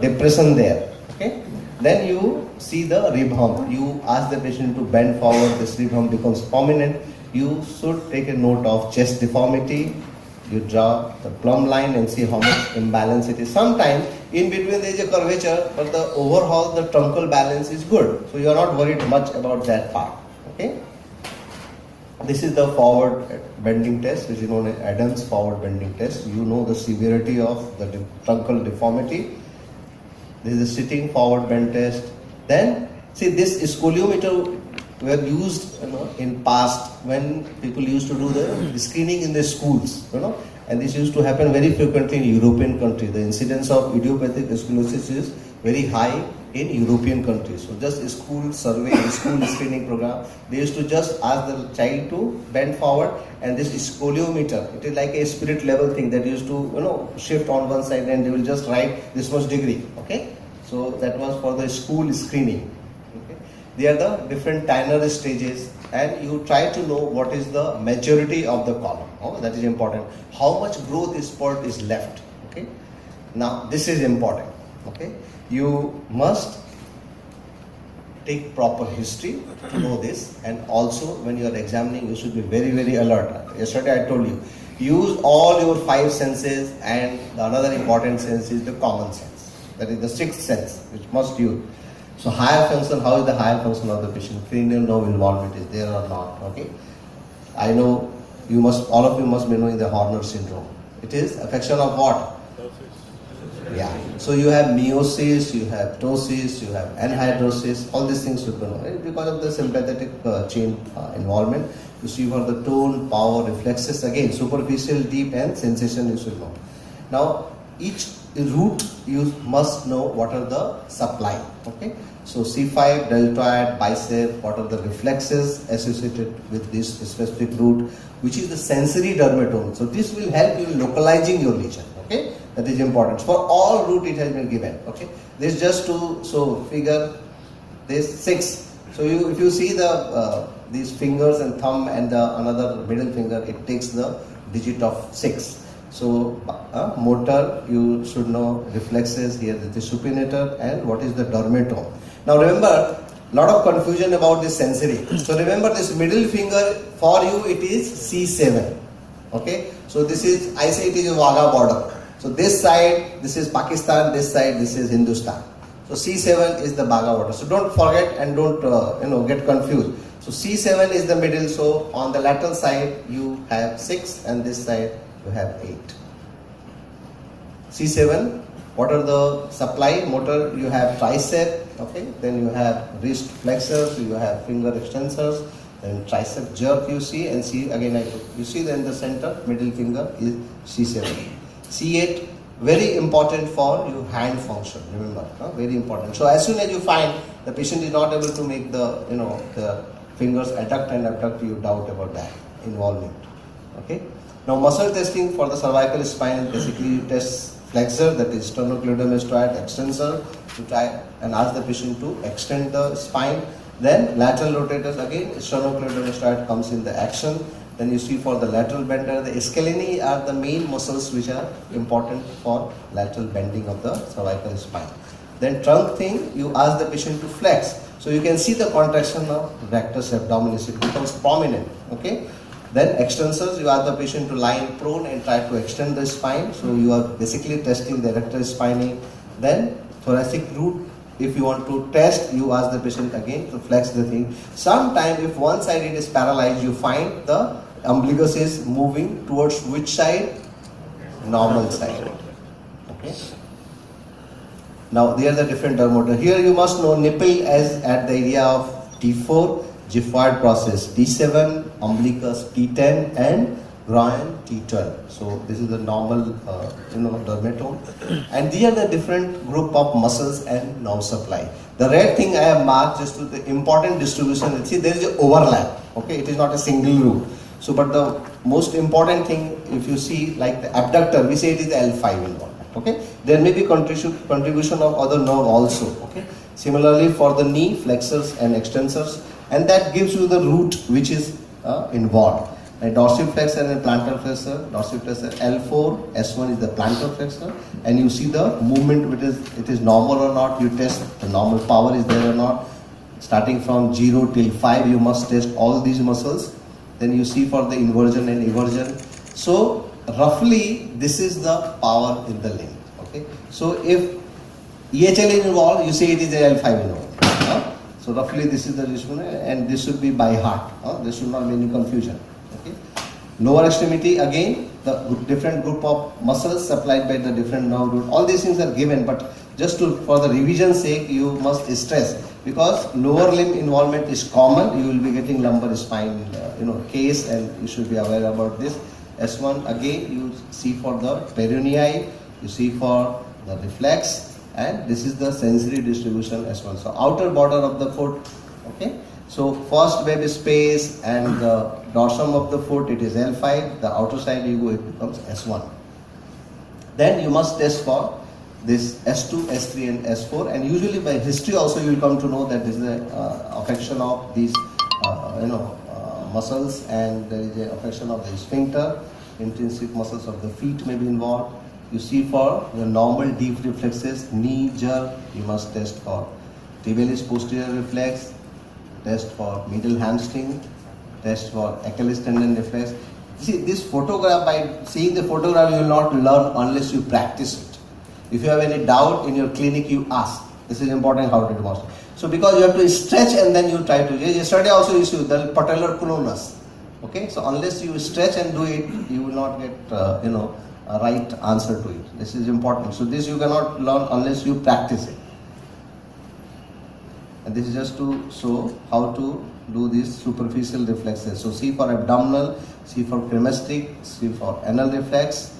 depression there, okay. Then you see the rib hump. You ask the patient to bend forward, this rib hump becomes prominent. You should take a note of chest deformity. You draw the plumb line and see how much imbalance it is. Sometimes in between there is a curvature, but the overall the truncal balance is good. So you are not worried much about that part. Okay. This is the forward bending test, which is known as Adams forward bending test. You know the severity of the truncal deformity. This is a sitting forward bend test. Then see, this scoliometer were used in past when people used to do the screening in the schools, and this used to happen very frequently in European countries. The incidence of idiopathic scoliosis is very high in European countries. So just school survey, school screening program, they used to just ask the child to bend forward, and this scoliometer, it is like a spirit level thing that used to shift on one side, and they will just write this much degree, okay. So that was for the school screening. They are the different Tanner stages, and you try to know what is the maturity of the column. Oh, that is important. How much growth spurt is left. Okay. Now this is important. Okay. You must take proper history to know this, and also when you are examining, you should be very, very alert. Yesterday I told you, use all your 5 senses, and the another important sense is the common sense. That is the 6th sense, which must use. So higher function, how is the higher function of the patient? Cranial nerve involvement is there or not? Okay. I know you must, all of you must be knowing the Horner syndrome. It is affection of what? Yeah. So you have meiosis, you have ptosis, you have anhydrosis. All these things should be known because of the sympathetic chain involvement. You see for the tone, power, reflexes, again superficial, deep, and sensation you should know. Now each root you must know what are the supply. Okay. So C5, deltoid, bicep, what are the reflexes associated with this specific root, which is the sensory dermatome. So this will help you in localizing your lesion. Okay, that is important. For all root it has been given. Okay, this just to figure this 6. So if you see the these fingers and thumb and the another middle finger, it takes the digit of 6. So motor, you should know reflexes here, the supinator, and what is the dermatome. Now remember, lot of confusion about this sensory. So remember, this middle finger for you it is C7. Okay, so this is, I say it is a Wagah border. So this side, this is Pakistan, this side, this is Hindustan. So C7 is the Wagah border. So don't forget and don't get confused. So C7 is the middle. So on the lateral side you have 6, and this side you have 8. C7, what are the supply? Motor, you have tricep, okay, then you have wrist flexors, you have finger extensors, then tricep jerk you see, and see again you see that in the center, middle finger is C7. C8, very important for your hand function, remember, very important. So as soon as you find the patient is not able to make the the fingers adduct and abduct, you doubt about that involvement. Okay. Now muscle testing for the cervical spine is basically you test flexor, that is sternocleidomastoid, extensor, to try and ask the patient to extend the spine. Then lateral rotators, again sternocleidomastoid comes in the action. Then you see for the lateral bender, the scaleni are the main muscles which are important for lateral bending of the cervical spine. Then trunk thing, you ask the patient to flex. So you can see the contraction of rectus abdominis, it becomes prominent. Okay. Then extensors, you ask the patient to lie in prone and try to extend the spine. So you are basically testing the erector spinae. Then thoracic root if you want to test, you ask the patient again to flex the thing. Sometimes if one side it is paralyzed, you find the umbilicus is moving towards which side? Normal side. Okay. Now there are the different dermotor. Here you must know nipple as at the area of T4, gyphoid process T7, umbilicus T10 and groin T12. So this is the normal dermatome. And these are the different group of muscles and nerve supply. The red thing I have marked just to the important distribution. See, there is an overlap. Okay, it is not a single root. So, but the most important thing, if you see like the abductor, we say it is the L5 involvement. Okay, there may be contribution of other nerve also. Okay, similarly for the knee, flexors and extensors, and that gives you the root which is involved. A dorsiflexor and a plantar flexor, dorsiflexor L4, S1 is the plantar flexor, and you see the movement which is, it is normal or not, you test the normal power is there or not. Starting from 0 till 5, you must test all these muscles. Then you see for the inversion and eversion. So roughly this is the power in the limb. Okay. So if EHL is involved, you say it is a L5 involved. So roughly this is the distribution, and this should be by heart. There should not be any confusion. Okay. Lower extremity, again the different group of muscles supplied by the different nerve root. All these things are given, but just to for the revision sake, you must stress, because lower limb involvement is common. You will be getting lumbar spine case, and you should be aware about this. S1 again you see for the peronei, you see for the reflex, and this is the sensory distribution S1. So outer border of the foot. Okay. So first web space and the dorsum of the foot, it is L5. The outer side you go, it becomes S1. Then you must test for this S2, S3 and S4, and usually by history also you will come to know that this is a affection of these muscles, and there is a affection of the sphincter, intrinsic muscles of the feet may be involved. You see for the normal deep reflexes, knee jerk, you must test for tibialis posterior reflex, test for medial hamstring, test for Achilles tendon reflex. See, this photograph, by seeing the photograph, you will not learn unless you practice it. If you have any doubt in your clinic, you ask. This is important how to demonstrate. So because you have to stretch and then you try to. Yesterday also you see the patellar colonus. Okay, so unless you stretch and do it, you will not get a right answer to it. This is important. So this you cannot learn unless you practice it. And this is just to show how to do these superficial reflexes. So C for abdominal, C for cremastic, C for anal reflex,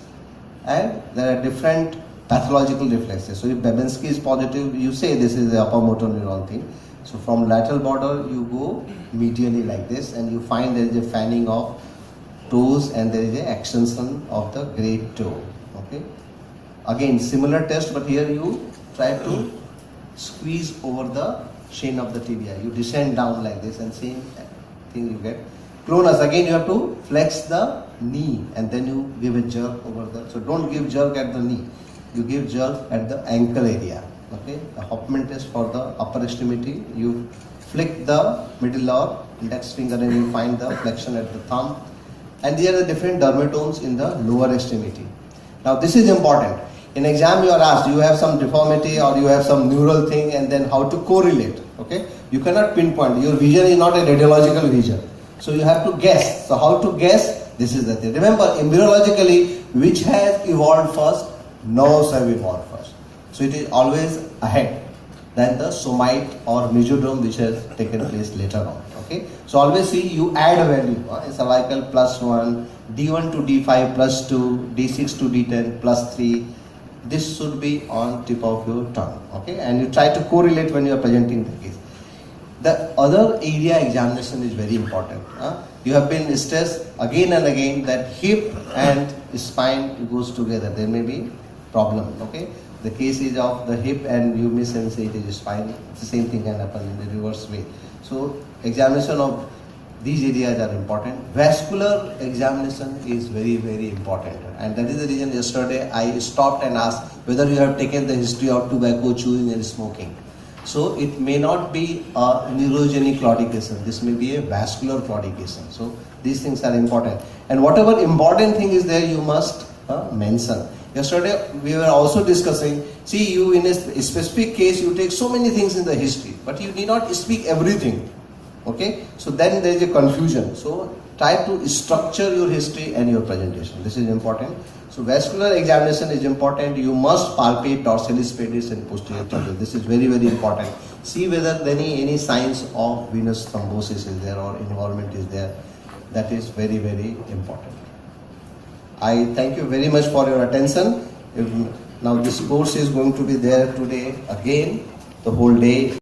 and there are different pathological reflexes. So if Babinski is positive, you say this is the upper motor neuron thing. So from lateral border you go medially like this, and you find there is a fanning of toes and there is a extension of the great toe. Okay. Again similar test, but here you try to squeeze over the chain of the tibia. You descend down like this, and same thing you get. Clonus, again you have to flex the knee and then you give a jerk over the. So don't give jerk at the knee. You give jerk at the ankle area. Okay. The Hopman test for the upper extremity. You flick the middle or index finger and you find the flexion at the thumb. And these are the different dermatomes in the lower extremity. Now this is important. In exam you are asked, you have some deformity or you have some neural thing, and then how to correlate. Okay, you cannot pinpoint. Your vision is not a radiological vision, so you have to guess. So how to guess? This is the thing. Remember, embryologically, which has evolved first? Nerves have evolved first. So it is always ahead than the somite or mesodome which has taken place later on. Okay, so always see you add a value. Cervical +1, D1 to D5 +2, D6 to D10 +3. This should be on tip of your tongue. Okay, and you try to correlate when you are presenting the case. The other area examination is very important. You have been stressed again and again that hip and spine goes together. There may be problem. Okay, the case is of the hip and you miss and say it is spine. The same thing can happen in the reverse way. So examination of these areas are important. Vascular examination is very, very important, and that is the reason yesterday I stopped and asked whether you have taken the history of tobacco, chewing and smoking. So it may not be a neurogenic claudication, this may be a vascular claudication. So these things are important, and whatever important thing is there you must mention. Yesterday we were also discussing, see, you in a specific case you take so many things in the history, but you need not speak everything. Okay, so then there is a confusion. So try to structure your history and your presentation. This is important. So vascular examination is important. You must palpate dorsalis pedis and posterior tibial. This is very, very important. See whether any signs of venous thrombosis is there or involvement is there. That is very, very important. I thank you very much for your attention. Now this course is going to be there today again, the whole day.